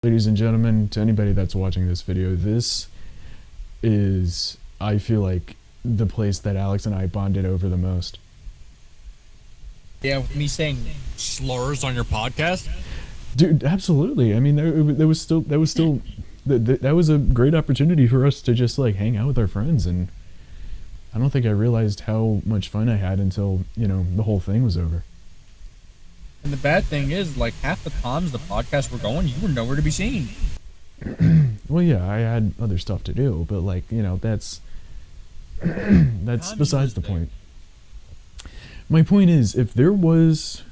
Ladies and gentlemen, to anybody that's watching this video, this is, I feel like, the place that Alex and I bonded over the most. Yeah, with me saying slurs on your podcast. Dude, absolutely. I mean, there was still that was a great opportunity for us to just like hang out with our friends, and I don't think I realized how much fun I had until, the whole thing was over. And the bad thing is, like, half the times the podcasts were going, you were nowhere to be seen. Well, yeah, I had other stuff to do, but like, that's besides the point. My point is, if there was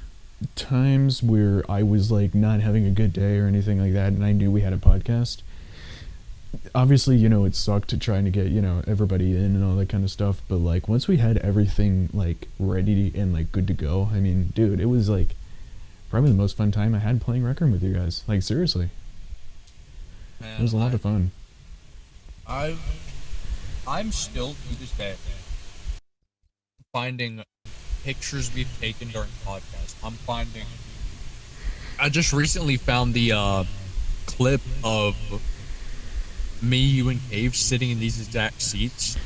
times where I was like not having a good day or anything like that, and I knew we had a podcast, obviously, it sucked trying to get, everybody in and all that kind of stuff. But like once we had everything like ready and like good to go, I mean, dude, it was like probably the most fun time I had playing Rec Room with you guys. Like seriously, Man, it was a lot of fun. I'm still to this day finding pictures we've taken during podcasts. I just recently found the clip of me, you, and Cave sitting in these exact seats.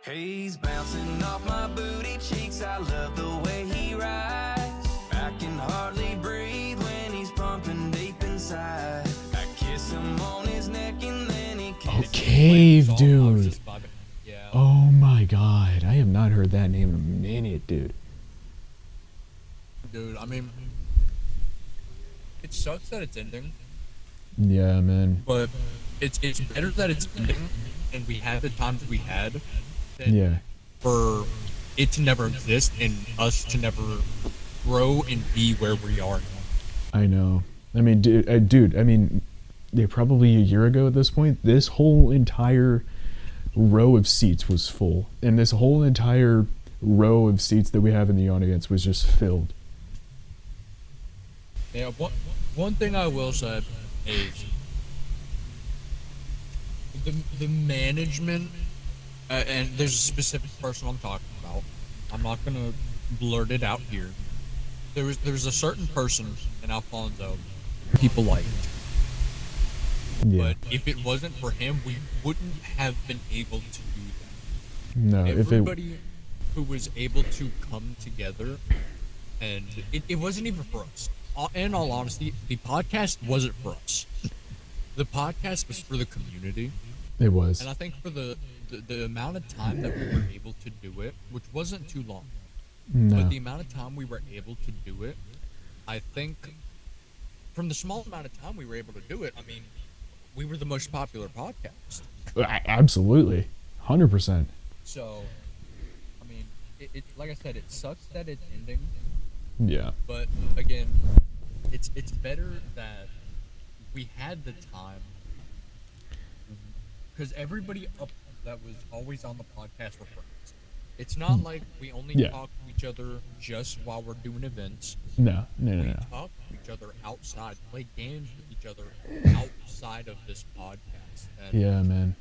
He's bouncing off my booty cheeks. I love the way he rides. I can hardly breathe when he's pumping deep inside. I kiss him on his neck and then he kisses Oh, Cave, dude. Yeah. Oh my god, I have not heard that name in a minute, dude. Dude, I mean, it sucks that it's ending, Yeah, man. but it's better that it's ending and we had the times we had than Yeah. for it to never exist and us to never grow and be where we are now. I know. I mean, dude, I mean, yeah, probably a year ago at this point, this whole entire row of seats was full. And this whole entire row of seats that we have in the audience was just filled. Yeah, one thing I will say is the management, and there's a specific person I'm talking about. I'm not gonna blurt it out here. There's a certain person in Alfonso people liked, Yeah. but if it wasn't for him, we wouldn't have been able to do that. No, if it... Everybody who was able to come together, and it wasn't even for us. In all honesty, the podcast wasn't for us. The podcast was for the community. It was. And I think for the amount of time that we were able to do it, which wasn't too long, No. but the amount of time we were able to do it, I think from the small amount of time we were able to do it, I mean, we were the most popular podcast. Absolutely. 100%. So, I mean, it like I said, it sucks that it's ending, Yeah. but again, it's better that we had the time, because everybody up that was always on the podcast were friends. It's not like we only talk to each other just while we're doing events. No. We talk to each other outside, play games with each other outside of this podcast. And, Yeah, man.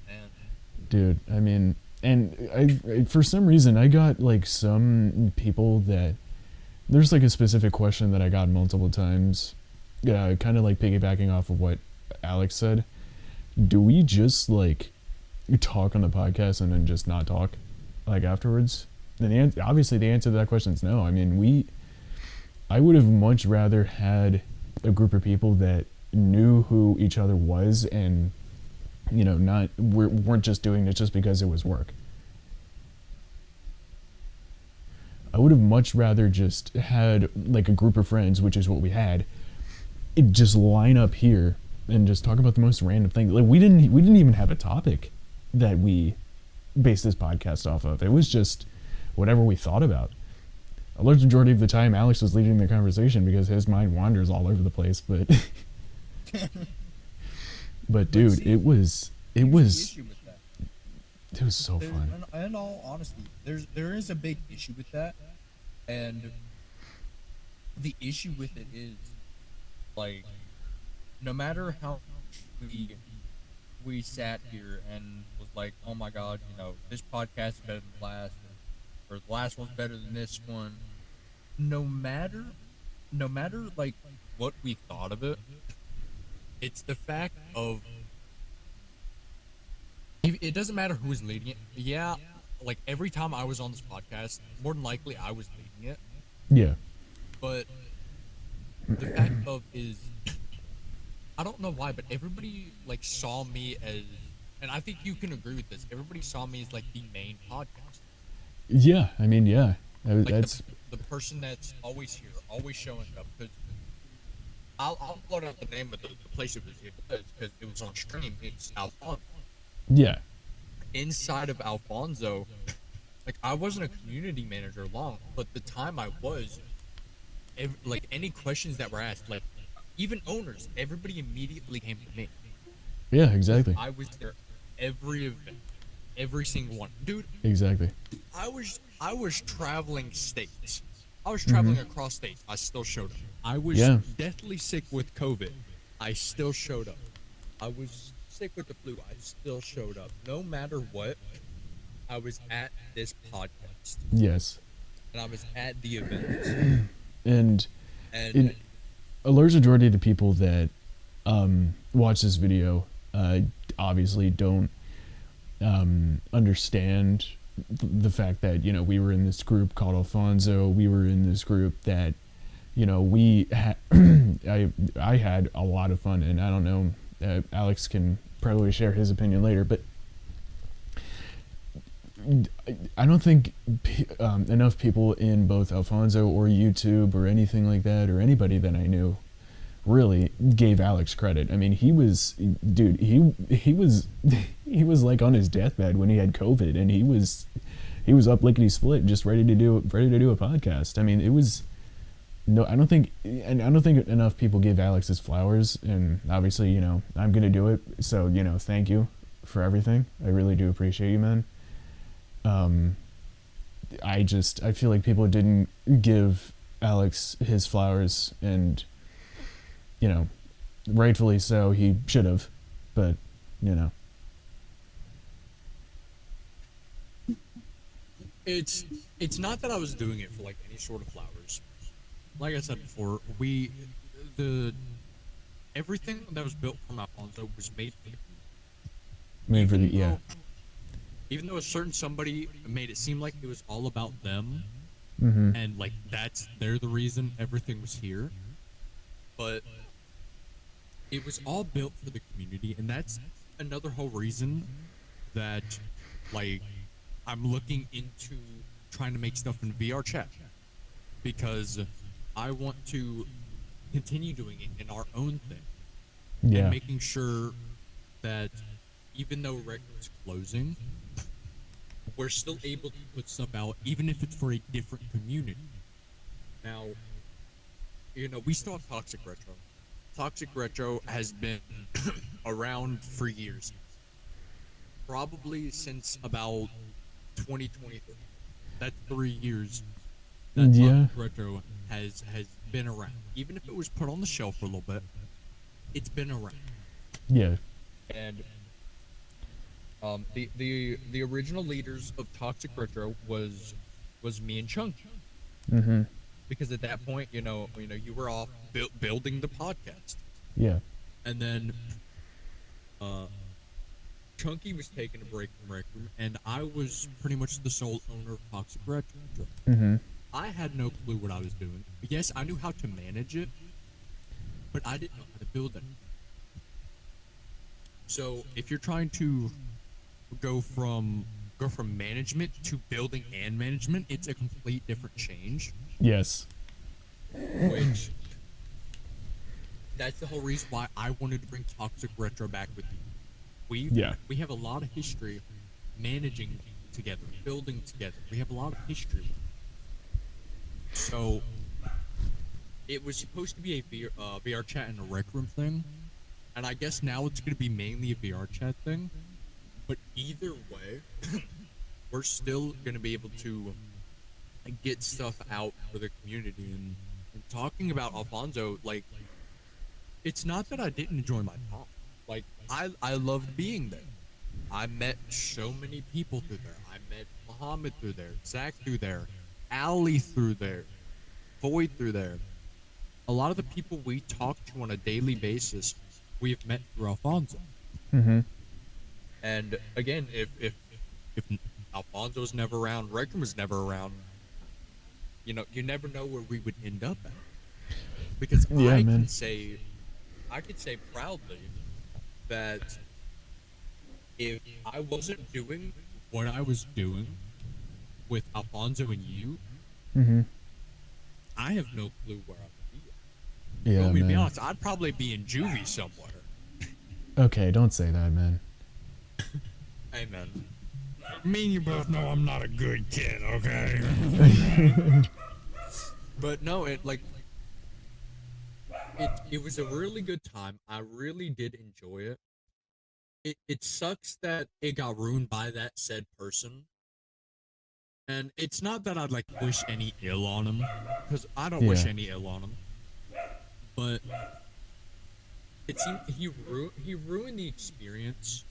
and Dude, I mean, and I for some reason I got like some people that there's like a specific question that I got multiple times, kind of like piggybacking off of what Alex said. Do we just like talk on the podcast and then just not talk like afterwards? And obviously the answer to that question is no. I mean, I would have much rather had a group of people that knew who each other was and weren't just doing it just because it was work. I would have much rather just had like a group of friends, which is what we had, it just line up here and just talk about the most random thing. Like we didn't even have a topic that we based this podcast off of. It was just whatever we thought about. A large majority of the time, Alex was leading the conversation because his mind wanders all over the place. But, but dude, it was the issue with that. It was so fun. In all honesty, there is a big issue with that, and the issue with it is, like, no matter how much we sat here and was like, oh my god, this podcast is better than the last, or the last one's better than this one. No matter no matter like what we thought of it, it's the fact of it doesn't matter who is leading it. Yeah, like every time I was on this podcast, more than likely I was leading it. Yeah. But the fact of is, I don't know why, but everybody like saw me as, and I think you can agree with this. Everybody saw me as like the main podcast, Yeah. I mean, yeah. like That's the person that's always here, always showing up. Because I'll blow out the name of the place it was because it was on stream. It's Alfonso. yeah. Inside of Alfonso, like I wasn't a community manager long, but the time I was, like any questions that were asked, like even owners, everybody immediately came to me. Yeah. Exactly. I was there every event, every single one, dude. Exactly. I was traveling states. I was traveling across states. I still showed up. I was Yeah. deathly sick with COVID. I still showed up. I was sick with the flu. I still showed up. No matter what, I was at this podcast Yes. and I was at the event. And And a large majority of the people that watch this video obviously don't understand the fact that, you know, we were in this group called Alfonso. We were in this group that, you know, we had I had a lot of fun, and I don't know, Alex can probably share his opinion later, but I don't think enough people in both Alfonso or YouTube or anything like that, or anybody that I knew, really gave Alex credit. I mean, he was, dude, he was he was like on his deathbed when he had COVID, and he was up lickety split, just ready to do a podcast. I mean, it was no, I don't think enough people give Alex his flowers, and obviously, you know, I'm gonna do it. So, you know, thank you for everything. I really do appreciate you, man. I feel like people didn't give Alex his flowers, and, you know, rightfully so, he should have, but, you know. it's not that I was doing it for like any sort of flowers. Like I said before, everything that was built from Alfonso was made for the Made for the, yeah. even though a certain somebody made it seem like it was all about them, and like they're the reason everything was here, but it was all built for the community, and that's another whole reason that, like, I'm looking into trying to make stuff in VR chat, because I want to continue doing it in our own thing, Yeah. and making sure that even though Record's closing, we're still able to put stuff out, even if it's for a different community. Now, you know, we still have Toxic Retro. Toxic Retro has been around for years. Probably since about 2023. That's 3 years that Yeah. Toxic Retro has been around. Even if it was put on the shelf for a little bit, it's been around. Yeah. And the original leaders of Toxic Retro was me and Chunky, because at that point, you know you were off building the podcast, Yeah. and then Chunky was taking a break from Rec Room, and I was pretty much the sole owner of Toxic Retro. I had no clue what I was doing. Yes, I knew how to manage it, but I didn't know how to build it. So if you're trying to go from management to building and management, it's a complete different change. Yes. Which that's the whole reason why I wanted to bring Toxic Retro back with you. We have a lot of history managing together, building together. We have a lot of history. So it was supposed to be a VR chat and a Rec Room thing, and I guess now it's going to be mainly a VR chat thing. But either way, we're still going to be able to get stuff out for the community. And talking about Alfonso, like, it's not that I didn't enjoy my time. Like, I loved being there. I met so many people through there. I met Muhammad through there, Zach through there, Ali through there, Void through there. a lot of the people we talk to on a daily basis, we've met through Alfonso. Mm-hmm. And again, if Alfonso's never around, Requiem was never around, you know, you never know where we would end up at. Because Yeah, I man. could say proudly that if I wasn't doing what I was doing with Alfonso and you, Mm-hmm. I have no clue where I would be. Yeah, Want me to be man. honest, I'd probably be in juvie somewhere. Okay, don't say that, man. Amen. Me and you both know I'm not a good kid, okay? But no, it was a really good time. I really did enjoy it. It sucks that it got ruined by that said person. And it's not that I'd like wish any ill on him, because I don't wish Yeah. any ill on him. But it seemed he ruined the experience,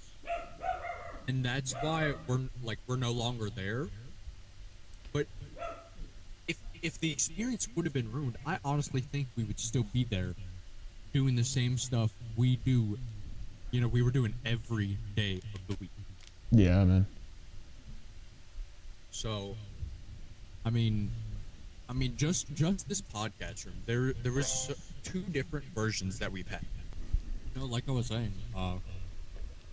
and that's why we're no longer there. But if the experience would have been ruined, I honestly think we would still be there, doing the same stuff we do. You know, we were doing every day of the week. Yeah, man. So, I mean, just this podcast room. There was two different versions that we've had. You know, like I was saying,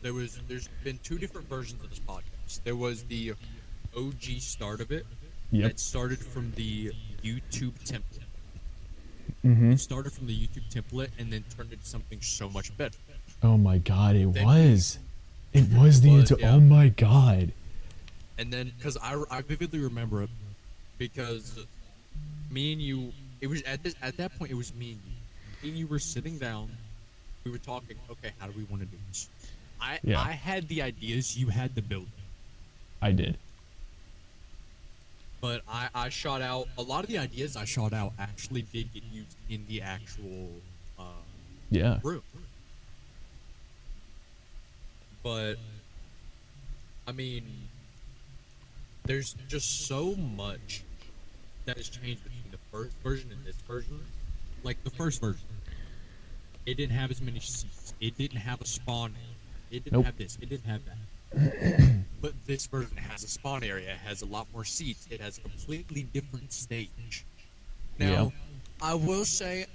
there's been two different versions of this podcast. There was the OG start of it. Yep. That started from the YouTube template. Mm-hmm. It started from the YouTube template and then turned into something so much better. Oh my god, it Then- was. It was the was, yeah. Oh my god. And then, because I vividly remember it, because me and you, it was at that point, it was me and you. Me and you were sitting down, we were talking, okay, how do we want to do this? Yeah. I had the ideas, you had the building. I did. But I shot out, a lot of the ideas I shot out actually did get used in the actual Yeah. room. But, I mean, there's just so much that has changed between the first version and this version. Like the first version, it didn't have as many seats. It didn't have a spawn area. It didn't Nope. have this. It didn't have that. But this version has a spawn area. It has a lot more seats. It has a completely different stage. Now, Yeah. I will say,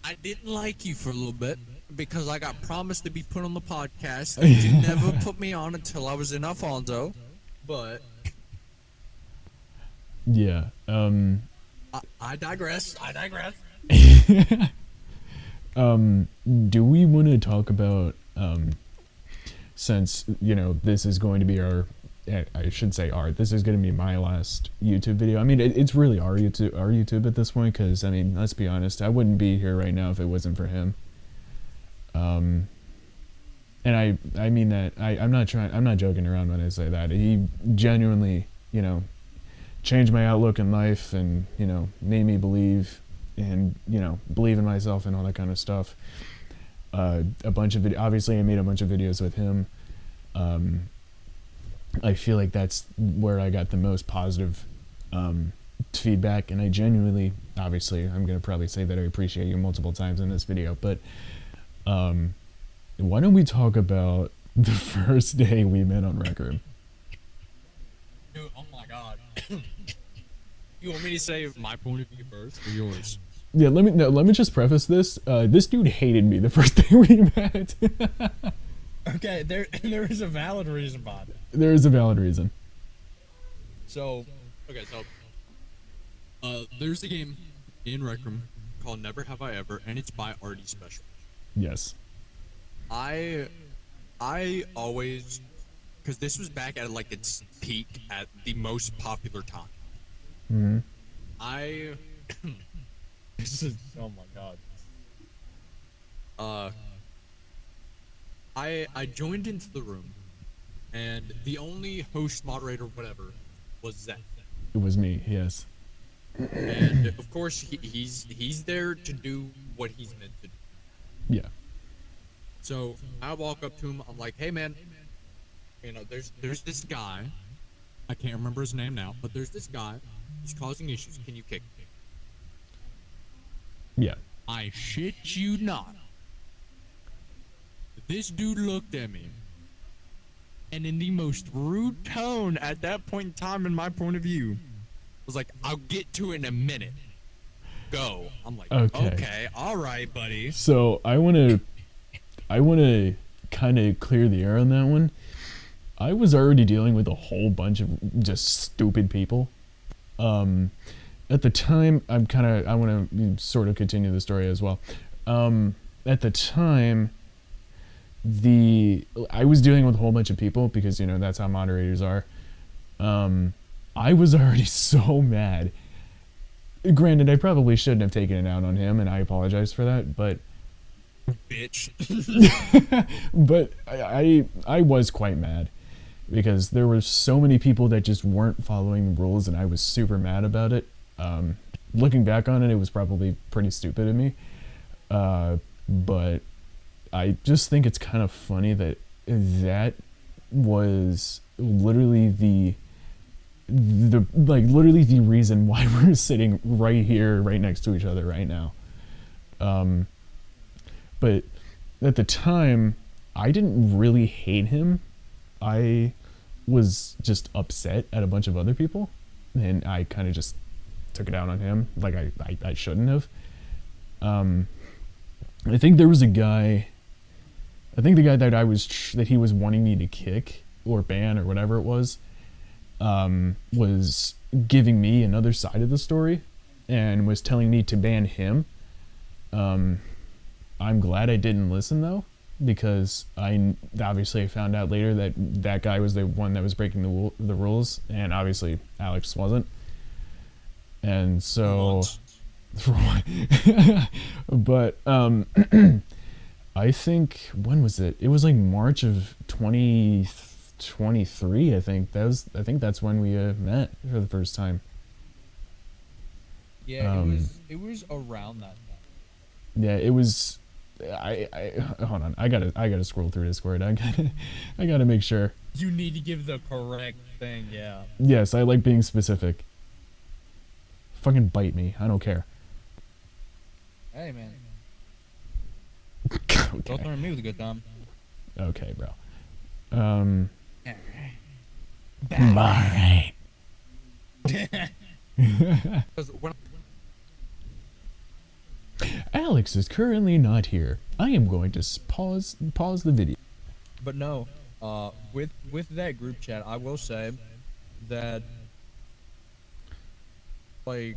I didn't like you for a little bit because I got promised to be put on the podcast. And you never put me on until I was in Alfonso. But Yeah. I digress. I digress. Do we want to talk about since this is going to be I should say this is going to be my last YouTube video. I mean, it's really our YouTube at this point, because I mean, let's be honest, I wouldn't be here right now if it wasn't for him. And I mean that I'm not joking around when I say that. He genuinely, changed my outlook in life, and made me believe, and believe in myself and all that kind of stuff. Obviously I made a bunch of videos with him. I feel like that's where I got the most positive feedback, and I genuinely, obviously I'm gonna probably say that I appreciate you multiple times in this video, but why don't we talk about the first day we met on Rec Room? Dude, oh my god. You want me to say my point of view first or yours? Yeah, let me just preface this. This dude hated me the first day we met. Okay, there is a valid reason behind it. There is a valid reason. So, okay, there's a game in Rec Room called Never Have I Ever, and it's by RD Special. Yes. I always, because this was back at like its peak at the most popular time. Mm-hmm. This is, oh my god. I joined into the room, and the only host, moderator, whatever, was Zach. It was me. Yes. And of course, he's there to do what he's meant to do. Yeah. So I walk up to him. I'm like, "Hey, man, there's this guy. I can't remember his name now, but there's this guy. He's causing issues. Can you kick me?" Yeah. I shit you not. This dude looked at me, and in the most rude tone at that point in time, in my point of view, was like, "I'll get to it in a minute. Go." I'm like, Okay. "Okay, all right, buddy." So I wanna kind of clear the air on that one. I was already dealing with a whole bunch of just stupid people. At the time, I want to sort of continue the story as well. At the time, I was dealing with a whole bunch of people because, you know, that's how moderators are. I was already so mad. Granted, I probably shouldn't have taken it out on him, and I apologize for that, but Bitch. but I was quite mad because there were so many people that just weren't following the rules, and I was super mad about it. Looking back on it, it was probably pretty stupid of me, but I just think it's kind of funny that that was literally the reason why we're sitting right here, right next to each other right now. But at the time, I didn't really hate him. I was just upset at a bunch of other people, and I kind of just took it out on him, like I shouldn't have. I think there was a guy. I think the guy that he was wanting me to kick or ban or whatever it was giving me another side of the story, and was telling me to ban him. I'm glad I didn't listen though, because I found out later that that guy was the one that was breaking the rules, and obviously Alex wasn't. And so, but I think, when was it? It was like March of 2023. I think that's when we met for the first time. Yeah, it was around that time. Yeah, it was. I hold on. I gotta scroll through Discord. I gotta make sure. You need to give the correct thing, yeah. Yes, I like being specific. Fucking bite me. I don't care. Hey, man. Okay. Don't threaten me with a good time. Okay, bro. Alright. Because when Alex is currently not here. I am going to pause the video. But no, with that group chat, I will say that, like,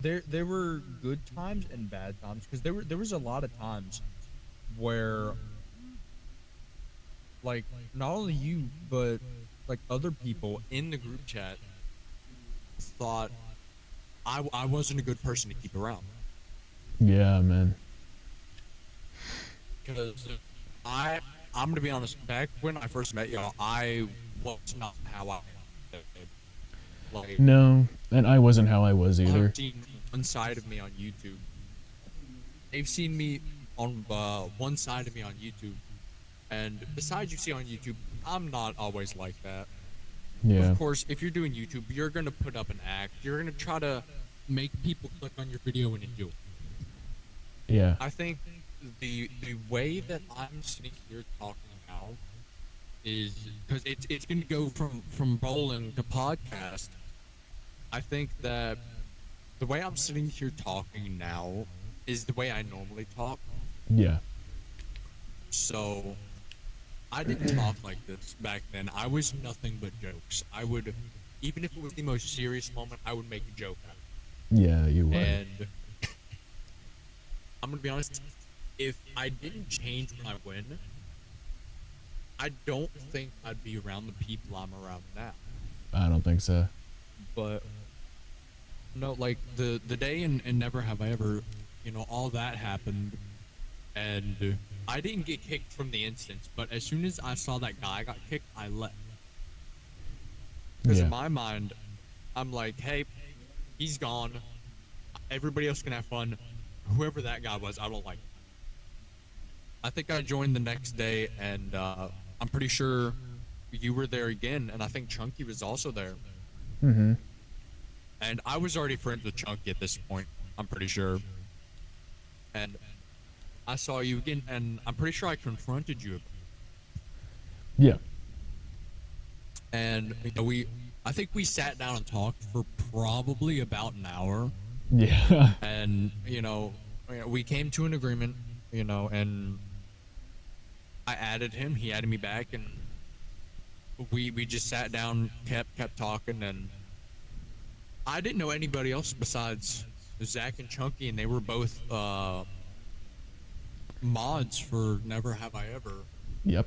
there were good times and bad times, because there was a lot of times where, like, not only you but like other people in the group chat thought I wasn't a good person to keep around. Yeah, man. Because I'm gonna be honest, back when I first met y'all, I was not how I like. No, and I wasn't how I was either. I've seen one side of me on YouTube. They've seen me on one side of me on YouTube, and the side you see on YouTube, I'm not always like that. Yeah. Of course, if you're doing YouTube, you're gonna put up an act. You're gonna try to make people click on your video and enjoy. Yeah. I think the way that I'm sitting here talking now is because it's gonna go from bowling to podcast. I think that the way I'm sitting here talking now is the way I normally talk. Yeah. So I didn't talk like this back then. I was nothing but jokes. I would, even if it was the most serious moment, I would make a joke out of Yeah, you it. were. And I'm gonna be honest, if I didn't change when I win, I don't think I'd be around the people I'm around now. I don't think so. But no, like the day in Never Have I Ever, you know, all that happened, and I didn't get kicked from the instance, but as soon as I saw that guy got kicked, I left. Because Yeah. in my mind, I'm like, hey, he's gone. Everybody else can have fun. Whoever that guy was, I don't like him. I think I joined the next day, and I'm pretty sure you were there again, and I think Chunky was also there. Mm-hmm. And I was already friends with Chunky at this point, I'm pretty sure. and I saw you again, and I'm pretty sure I confronted you. Yeah. And I think we sat down and talked for probably about an hour, Yeah. and we came to an agreement, and I added him, he added me back, and we just sat down, kept talking, and I didn't know anybody else besides Zach and Chunky, and they were both mods for Never Have I Ever. Yep.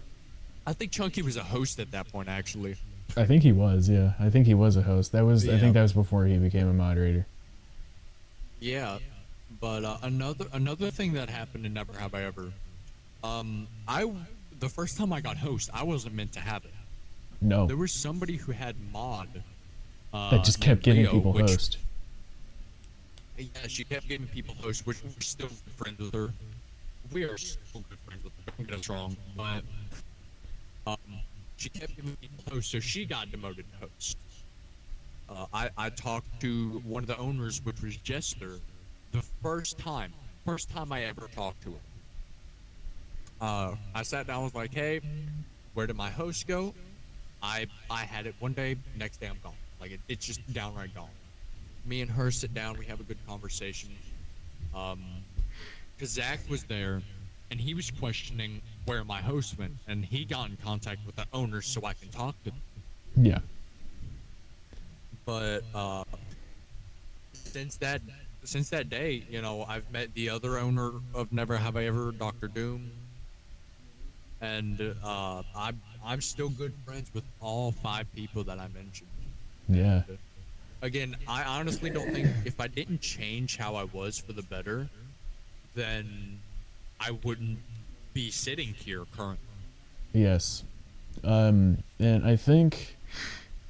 I think Chunky was a host at that point, actually. I think he was, yeah. I think he was a host. I Yeah. think that was before he became a moderator. Yeah, but another thing that happened in Never Have I Ever, the first time I got host, I wasn't meant to have it. No. There was somebody who had mod. That just kept named giving Leo, people which- host. Yeah, she kept giving people host, which we're still good friends with her. We are still good friends with her. Don't get us wrong, but she kept giving people host, so she got demoted to host. I talked to one of the owners, which was Jester, the first time I ever talked to her. I sat down, was like, "Hey, where did my host go?" I had it one day, next day I'm gone. Like it's just downright gone. Me and her sit down, we have a good conversation. Cause Zach was there, and he was questioning where my host went, and he got in contact with the owner so I can talk to them. Yeah. But since that day, I've met the other owner of Never Have I Ever, Dr. Doom, and I'm still good friends with all 5 people that I mentioned. Yeah. Again, I honestly don't think if I didn't change how I was for the better, then I wouldn't be sitting here currently. Yes. And I think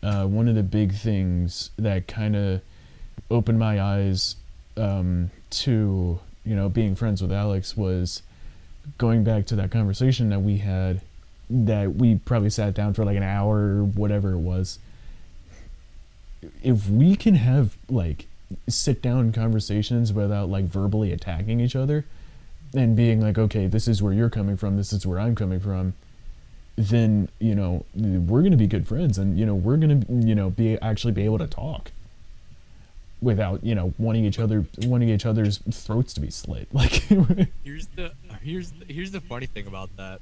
one of the big things that kind of opened my eyes to, being friends with Alex was going back to that conversation that we had, that we probably sat down for like an hour or whatever it was. If we can have like sit down conversations without like verbally attacking each other and being like, okay, this is where you're coming from, this is where I'm coming from, then we're gonna be good friends, and we're gonna be able to talk without wanting each other's throats to be slit. Like Here's the funny thing about that.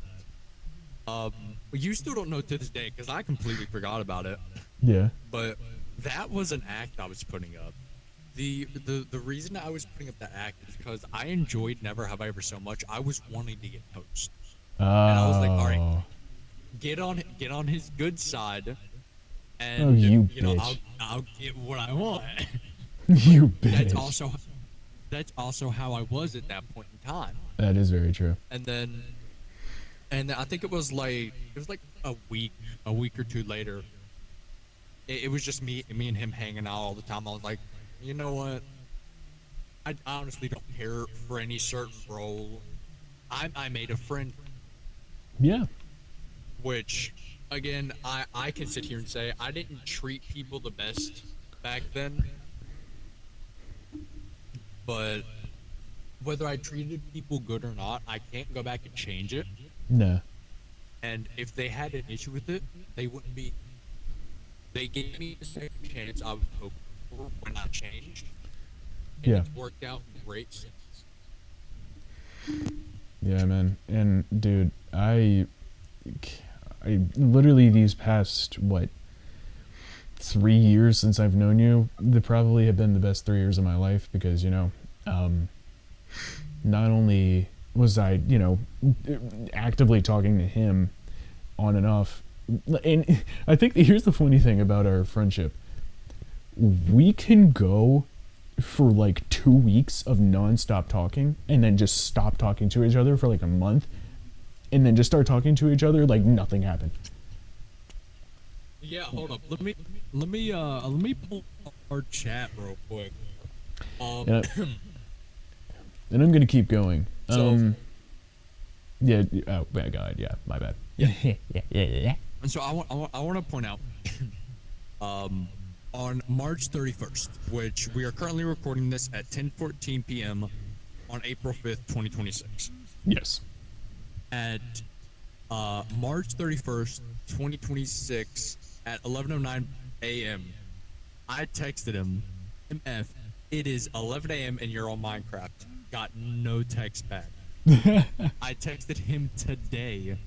You still don't know to this day, because I completely forgot about it. yeah. But that was an act I was putting up. The reason I was putting up that act is because I enjoyed Never Have I Ever so much. I was wanting to get host. I was like, all right, get on his good side, and Oh, you bitch. I'll get what I want. You bitch. That's also how I was at that point in time. That is very true. And then I think it was like a week or two later. It was just me and him hanging out all the time. I was like, you know what? I honestly don't care for any certain role. I made a friend, Yeah. which again I can sit here and say I didn't treat people the best back then. But whether I treated people good or not, I can't go back and change it. No. And if they had an issue with it, they wouldn't be. They gave me the second chance I was hoping for when I changed. And Yeah. it's worked out great since. Yeah, man. And dude, I literally these past 3 years since I've known you, they probably have been the best 3 years of my life, because not only was I actively talking to him on and off, and I think here's the funny thing about our friendship: we can go for like 2 weeks of non-stop talking, and then just stop talking to each other for like a month, and then just start talking to each other like nothing happened. Yeah, hold up. Let me pull our chat real quick. And, and I'm gonna keep going. So- Yeah. Oh my God. Yeah. My bad. Yeah. And so I want to point out, on March 31st, which we are currently recording this at 10:14 p.m. on April 5th, 2026. Yes. At March 31st, 2026 at 11:09 a.m. I texted him, MF, it is 11 a.m. and you're on Minecraft. Got no text back. I texted him today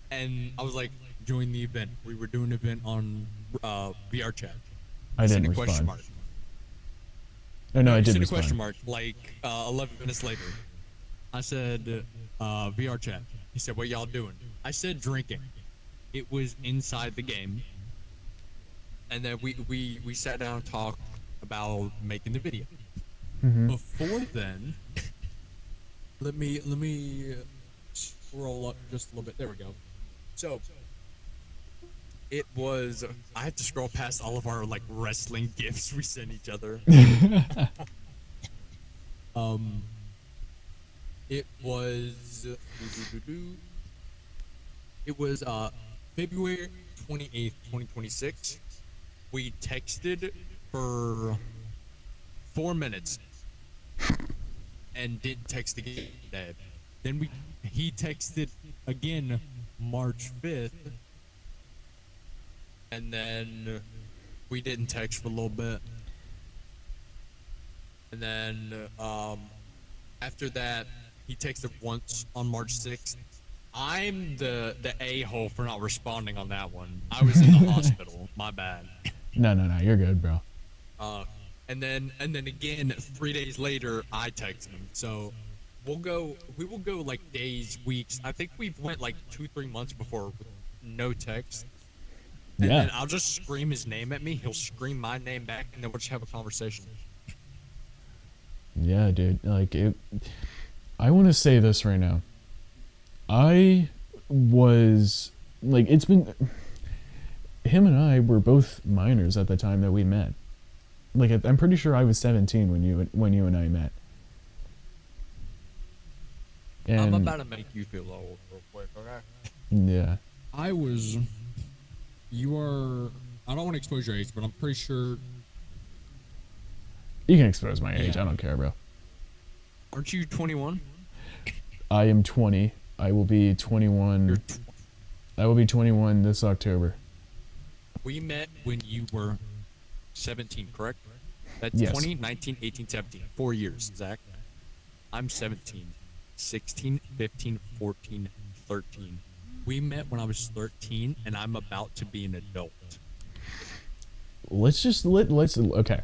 and I was like, join the event. We were doing an event on VR chat. I Sent didn't a question respond. mark. Oh, no, I Sent didn't a question respond. mark like 11 minutes later. I said, VR chat. He said, what y'all doing? I said drinking. It was inside the game. And then we sat down and talked about making the video. Mhm. Before then, let me scroll up just a little bit. There we go. So it was, I had to scroll past all of our like wrestling gifts we sent each other. It was February 28th, 2026. We texted for 4 minutes and didn't text again. Then he texted again March 5th, and then we didn't text for a little bit. And then after that, he texted once on March 6th. I'm the a-hole for not responding on that one. I was in the hospital. My bad. No, you're good, bro. And then again 3 days later, I texted him. So we will go like days, weeks. I think we've went like 2-3 months before with no text. And Yeah. then I'll just scream his name at me. He'll scream my name back, and then we'll just have a conversation. Yeah, dude. Like it. I want to say this right now. I was like, it's been. Him and I were both minors at the time that we met. Like, I'm pretty sure I was 17 when you and I met. And I'm about to make you feel old real quick, okay? yeah. I was. You are. I don't want to expose your age, but I'm pretty sure. You can expose my age. Yeah. I don't care, bro. Aren't you 21? I am 20. I will be 21. You're I will be 21 this October. We met when you were 17, correct? That's Yes. 20, 19, 18, 17. 4 years, Zach. I'm 17. 16, 15, 14, 13. We met when I was 13, and I'm about to be an adult. Let's okay.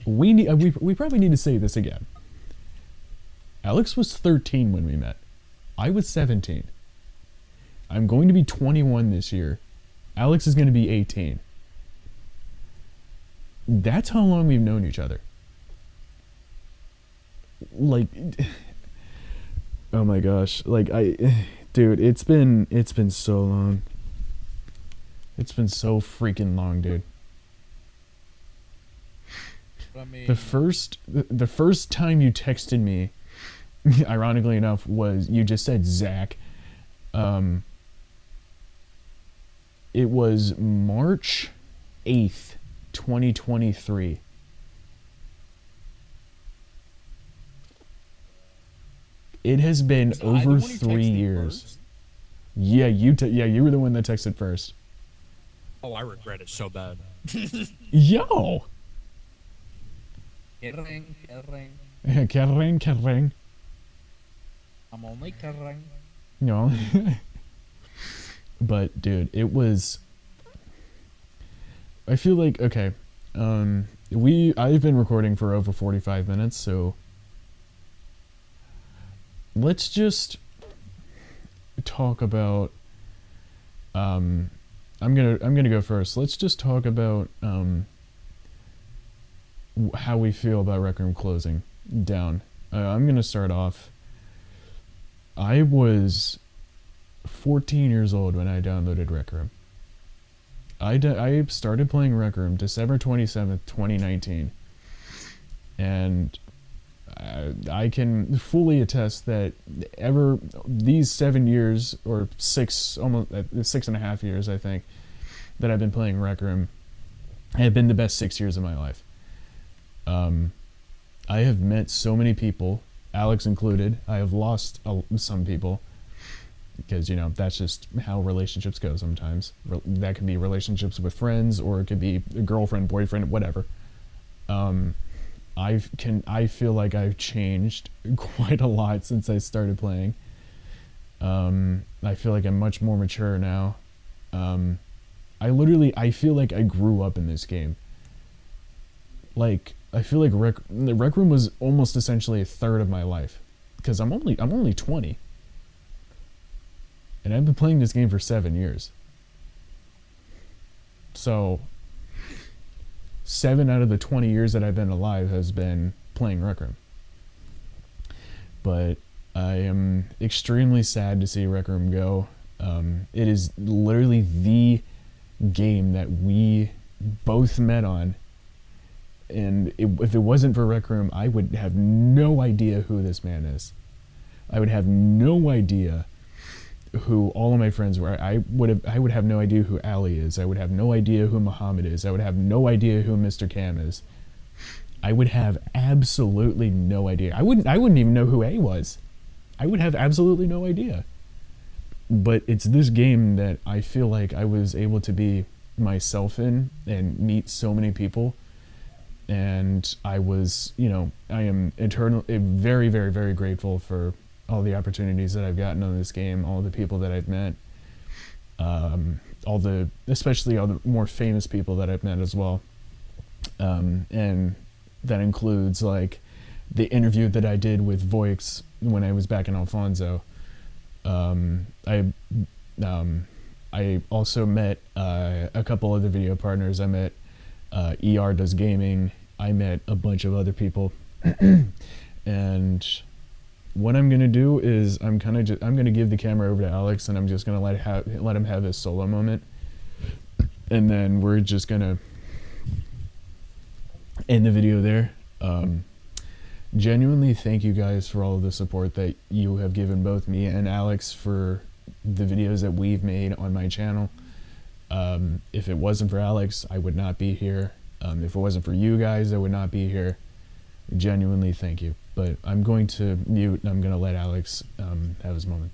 We probably need to say this again. Alex was 13 when we met. I was 17. I'm going to be 21 this year. Alex is going to be 18. That's how long we've known each other. Like, oh my gosh. Like, dude, it's been so long. It's been so freaking long, dude. I mean, The first time you texted me, ironically enough, was you just said Zach. It was March 8th, 2023. It has been was I the over one who 3 texted years. first? Yeah, you were the one that texted first. Oh, I regret it so bad. Yo, Kerrang, kerrang. Kerrang. I'm only kerrang. No. But dude, it was, I feel like, okay, I've been recording for over 45 minutes, so let's just talk about, I'm gonna go first. Let's just talk about how we feel about Rec Room closing down. I'm gonna start off. I was 14 years old when I downloaded Rec Room. I started playing Rec Room December 27th, 2019, and I can fully attest that these 7 years, or almost 6.5 years, I think, that I've been playing Rec Room have been the best 6 years of my life. I have met so many people, Alex included. I have lost some people because, you know, that's just how relationships go sometimes. That could be relationships with friends, or it could be a girlfriend, boyfriend, whatever. I feel like I've changed quite a lot since I started playing. I feel like I'm much more mature now. I feel like I grew up in this game. Like, I feel like the Rec Room was almost essentially a third of my life, because I'm only 20, and I've been playing this game for 7 years. So 7 out of the 20 years that I've been alive has been playing Rec Room. But I am extremely sad to see Rec Room go. It is literally the game that we both met on. And if it wasn't for Rec Room, I would have no idea who this man is. I would have no idea who all of my friends were. I would have no idea who Ali is. I would have no idea who Muhammad is. I would have no idea who Mr. Cam is. I would have absolutely no idea. I wouldn't even know who A was. I would have absolutely no idea. But it's this game that I feel like I was able to be myself in and meet so many people. And I was, you know, I am very, very, very grateful for all the opportunities that I've gotten on this game, all the people that I've met, especially all the more famous people that I've met as well. And that includes, like, the interview that I did with Voix when I was back in Alfonso. I also met a couple other video partners. I met ER Does Gaming. I met a bunch of other people. And what I'm gonna do is I'm gonna give the camera over to Alex, and I'm just gonna let him have his solo moment, and then we're just gonna end the video there. Genuinely, thank you guys for all of the support that you have given both me and Alex for the videos that we've made on my channel. If it wasn't for Alex, I would not be here. If it wasn't for you guys, I would not be here. Genuinely, thank you. But I'm going to mute, and I'm going to let Alex have his moment.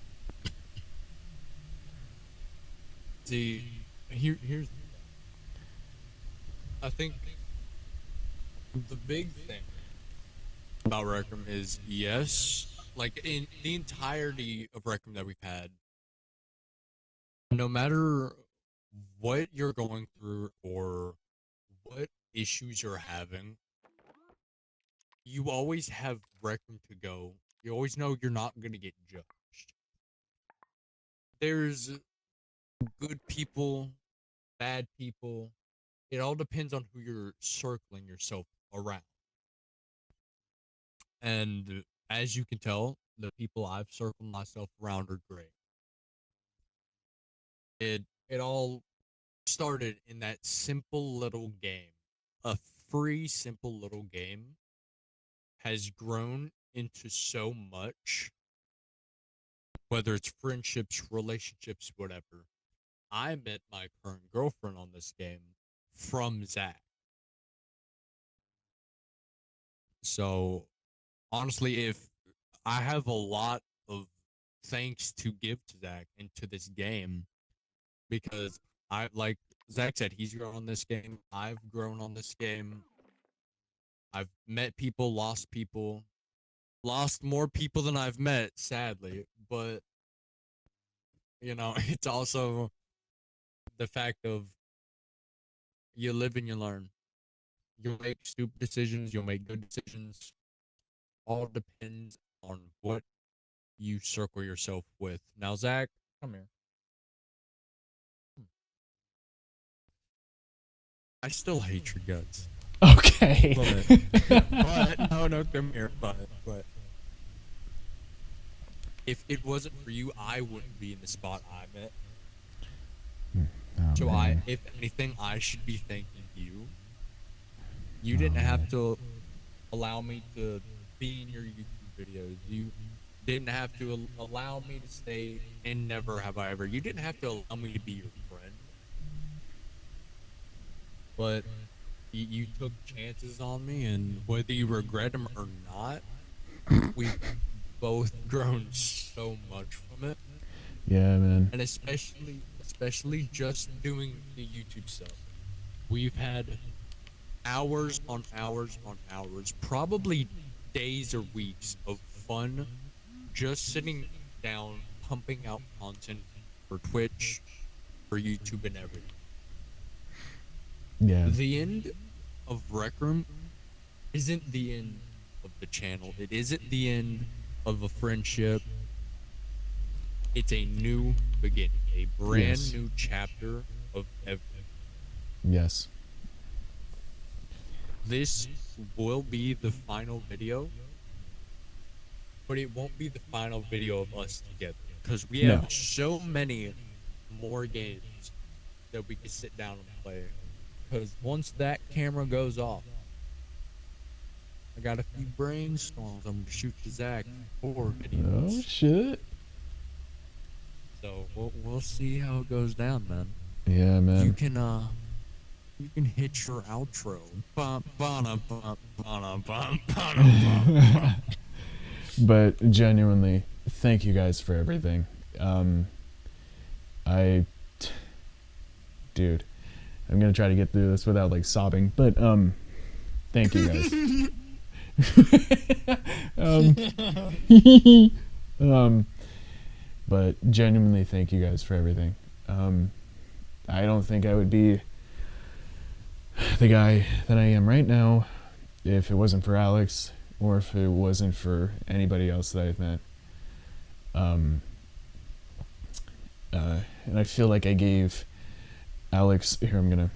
See, here's I think the big thing about Rec Room is, yes, like in the entirety of Rec Room that we've had, no matter what you're going through or what issues you're having, you always have Rec Room to go. You always know you're not going to get judged. There's good people, bad people. It all depends on who you're circling yourself around. And as you can tell, the people I've circled myself around are great. It all started in that simple little game. A free, simple little game has grown into so much, whether it's friendships, relationships, whatever. I met my current girlfriend on this game from Zach. So, honestly, if I have a lot of thanks to give to Zach and to this game, because like Zach said, he's grown on this game. I've grown on this game. I've met people, lost more people than I've met, sadly. But, you know, it's also the fact of you live and you learn. You'll make stupid decisions, you'll make good decisions. All depends on what you circle yourself with. Now, Zach, come here. I still hate your guts. Okay. But no, come here. But if it wasn't for you, I wouldn't be in the spot I'm at. Oh, So man. if anything, I should be thanking you. You didn't have to allow me to be in your YouTube videos. You didn't have to allow me to stay in Never Have I Ever. You didn't have to allow me to be your friend. But You took chances on me, and whether you regret them or not, we've both grown so much from it. Yeah, man. And especially just doing the YouTube stuff. We've had hours on hours on hours, probably days or weeks of fun just sitting down pumping out content for Twitch, for YouTube, and everything. Yeah. The end of Rec Room isn't the end of the channel. It isn't the end of a friendship. It's a new beginning, a brand Yes. new chapter of everything. Yes. This will be the final video, but it won't be the final video of us together because we have No. so many more games that we can sit down and play. Because once that camera goes off, I got a few brainstorms I'm gonna shoot to Zach for videos. Oh shit. So we'll see how it goes down, man. Yeah, You man. can hit your outro. Bum, bum, bum, bum, bum, bum. But genuinely, thank you guys for everything. Dude, I'm gonna try to get through this without like sobbing, but thank you guys. But genuinely, thank you guys for everything. I don't think I would be the guy that I am right now if it wasn't for Alex or if it wasn't for anybody else that I've met. And I feel like I gave Alex here. I'm gonna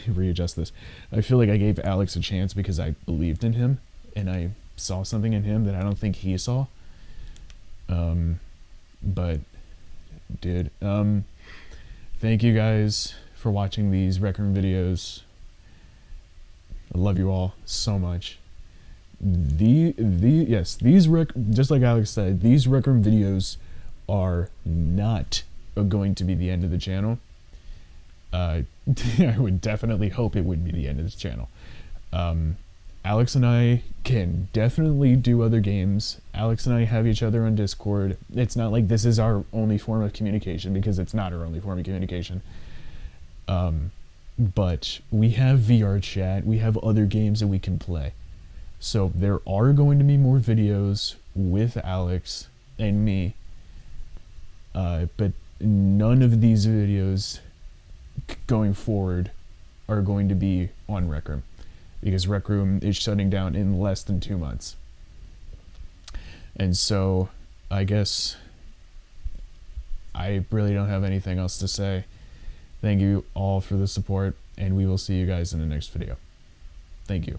readjust this. I feel like I gave Alex a chance because I believed in him and I saw something in him that I don't think he saw. But dude, thank you guys for watching these Rec Room videos. I love you all so much. Yes, just like Alex said, these Rec Room videos are not going to be the end of the channel. I would definitely hope it would be the end of this channel. Alex and I can definitely do other games. Alex and I have each other on Discord. It's not like this is our only form of communication, because it's not our only form of communication. But we have VR chat. We have other games that we can play. So there are going to be more videos with Alex and me. But none of these videos going forward are going to be on Rec Room, because Rec Room is shutting down in less than 2 months. And so I guess I really don't have anything else to say. Thank you all for the support, and we will see you guys in the next video. Thank you.